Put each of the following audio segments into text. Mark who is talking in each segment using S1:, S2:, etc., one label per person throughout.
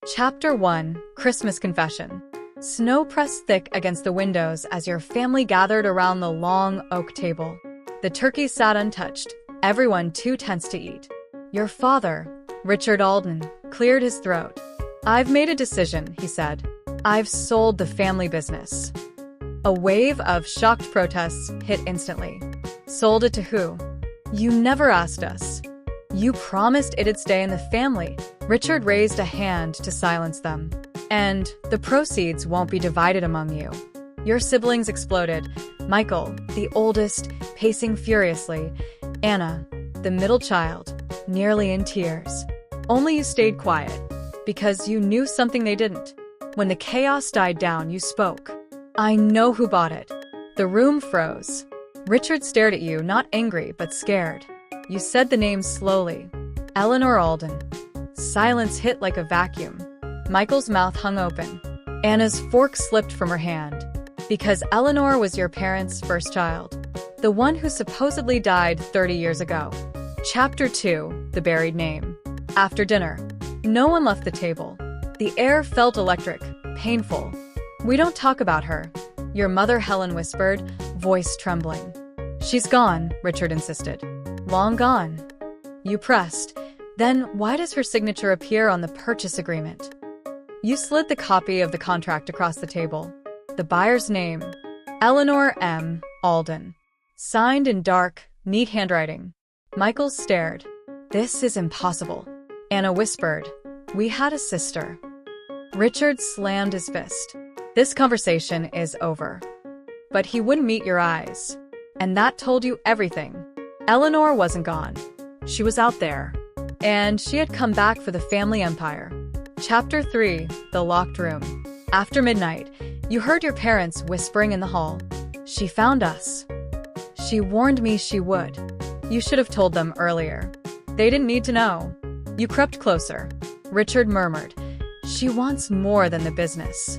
S1: Chapter 1: Christmas Confession. Snow pressed thick against the windows as your family gathered around the long oak table. The turkey sat untouched, everyone too tense to eat. Your father, Richard Alden, cleared his throat. "I've made a decision," he said. "I've sold the family business." A wave of shocked protests hit instantly. "Sold it to who? You never asked us. You promised it'd stay in the family." Richard raised a hand to silence them. "And the proceeds won't be divided among you." Your siblings exploded. Michael, the oldest, pacing furiously. Anna, the middle child, nearly in tears. Only you stayed quiet, because you knew something they didn't. When the chaos died down, you spoke. "I know who bought it." The room froze. Richard stared at you, not angry, but scared. You said the name slowly. "Eleanor Alden." Silence hit like a vacuum. Michael's mouth hung open. Anna's fork slipped from her hand. "Because Eleanor was your parents' first child. The one who supposedly died 30 years ago." Chapter 2: The Buried Name. After dinner, no one left the table. The air felt electric, painful. "We don't talk about her," your mother Helen whispered, voice trembling. "She's gone," Richard insisted. "Long gone." You pressed. "Then why does her signature appear on the purchase agreement?" You slid the copy of the contract across the table. The buyer's name, Eleanor M. Alden. Signed in dark, neat handwriting. Michael stared. "This is impossible." Anna whispered, "We had a sister." Richard slammed his fist. "This conversation is over." But he wouldn't meet your eyes. And that told you everything. Eleanor wasn't gone. She was out there. And she had come back for the family empire. Chapter 3: The Locked Room. After midnight, you heard your parents whispering in the hall. "She found us. She warned me she would." You should have told them earlier. They didn't need to know. You crept closer. Richard murmured, "She wants more than the business."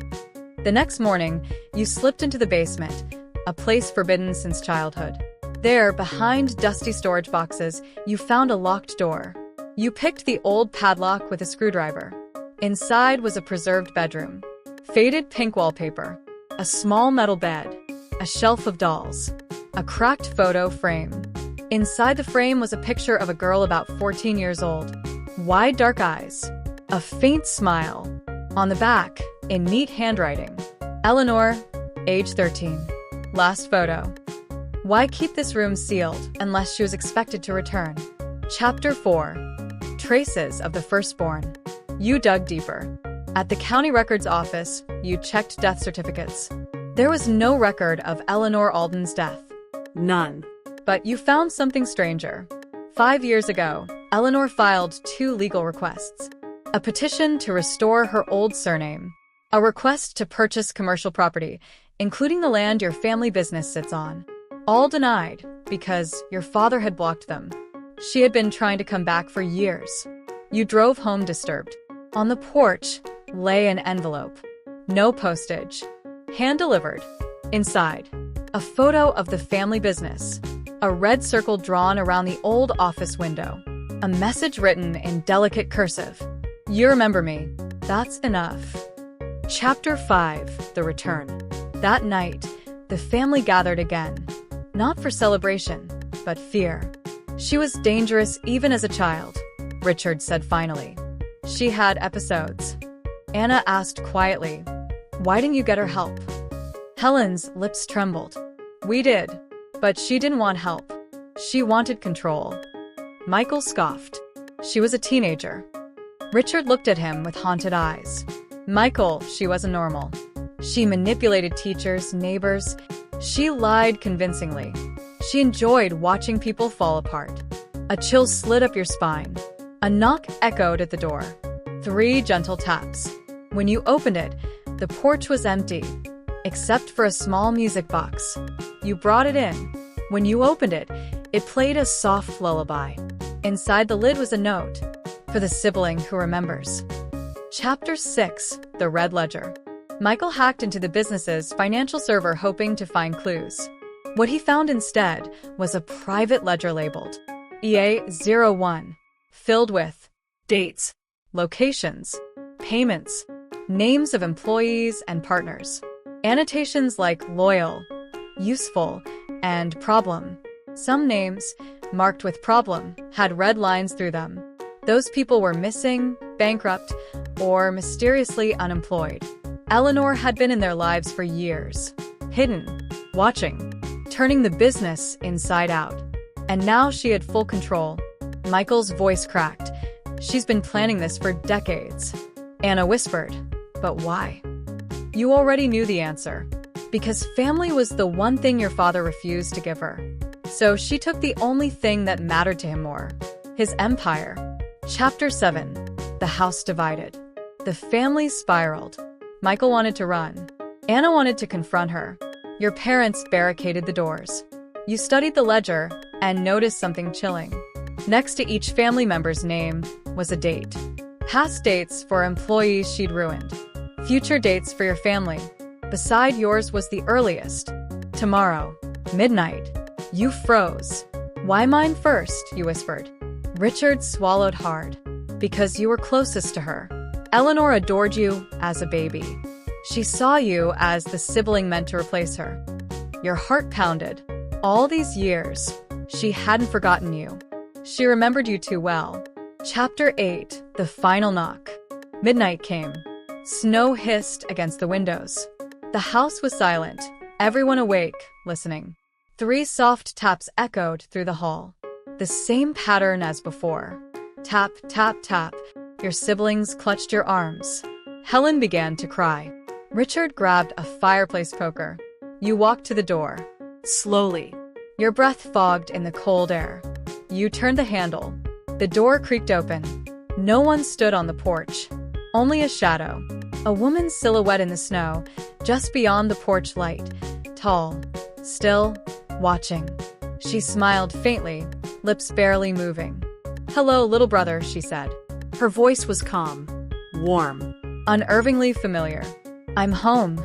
S1: The next morning, you slipped into the basement, a place forbidden since childhood. There, behind dusty storage boxes, you found a locked door. You picked the old padlock with a screwdriver. Inside was a preserved bedroom. Faded pink wallpaper. A small metal bed. A shelf of dolls. A cracked photo frame. Inside the frame was a picture of a girl about 14 years old. Wide dark eyes. A faint smile. On the back, in neat handwriting, Eleanor, age 13. Last photo. Why keep this room sealed unless she was expected to return? Chapter 4: Traces of the Firstborn. You dug deeper. At the county records office, you checked death certificates. There was no record of Eleanor Alden's death.
S2: None.
S1: But you found something stranger. 5 years ago, Eleanor filed 2 legal requests. A petition to restore her old surname. A request to purchase commercial property, including the land your family business sits on. All denied, because your father had blocked them. She had been trying to come back for years. You drove home disturbed. On the porch lay an envelope. No postage. Hand-delivered. Inside, a photo of the family business. A red circle drawn around the old office window. A message written in delicate cursive. "You remember me. That's enough." Chapter 5: The Return. That night, the family gathered again. Not for celebration, but fear. "She was dangerous even as a child," Richard said finally. "She had episodes." Anna asked quietly, "Why didn't you get her help?" Helen's lips trembled. "We did, but she didn't want help. She wanted control." Michael scoffed. "She was a teenager." Richard looked at him with haunted eyes. "Michael, she wasn't normal. She manipulated teachers, neighbors. She lied convincingly. She enjoyed watching people fall apart." A chill slid up your spine. A knock echoed at the door. 3 gentle taps. When you opened it, the porch was empty, except for a small music box. You brought it in. When you opened it, it played a soft lullaby. Inside the lid was a note. For the sibling who remembers. Chapter 6: The Red Ledger. Michael hacked into the business's financial server hoping to find clues. What he found instead was a private ledger labeled EA01, filled with dates, locations, payments, names of employees and partners, annotations like loyal, useful, and problem. Some names, marked with problem, had red lines through them. Those people were missing, bankrupt, or mysteriously unemployed. Eleanor had been in their lives for years, hidden, watching, turning the business inside out. And now she had full control. Michael's voice cracked. She's been planning this for decades. Anna whispered, but why? You already knew the answer. Because family was the one thing your father refused to give her. So she took the only thing that mattered to him more. His empire. Chapter 7. The house divided. The family spiraled. Michael wanted to run. Anna wanted to confront her. Your parents barricaded the doors. You studied the ledger and noticed something chilling. Next to each family member's name was a date. Past dates for employees she'd ruined. Future dates for your family. Beside yours was the earliest. Tomorrow. Midnight. You froze. Why mine first? You whispered. Richard swallowed hard. Because you were closest to her. Eleanor adored you as a baby. She saw you as the sibling meant to replace her. Your heart pounded. All these years, she hadn't forgotten you. She remembered you too well. Chapter 8. The final knock. Midnight came. Snow hissed against the windows. The house was silent, everyone awake, listening. 3 soft taps echoed through the hall. The same pattern as before. Tap, tap, tap. Your siblings clutched your arms. Helen began to cry. Richard grabbed a fireplace poker. You walked to the door. Slowly. Your breath fogged in the cold air. You turned the handle. The door creaked open. No one stood on the porch. Only a shadow. A woman's silhouette in the snow, just beyond the porch light. Tall. Still. Watching. She smiled faintly, lips barely moving. Hello, little brother, she said. Her voice was calm. Warm. Unnervingly familiar. I'm home,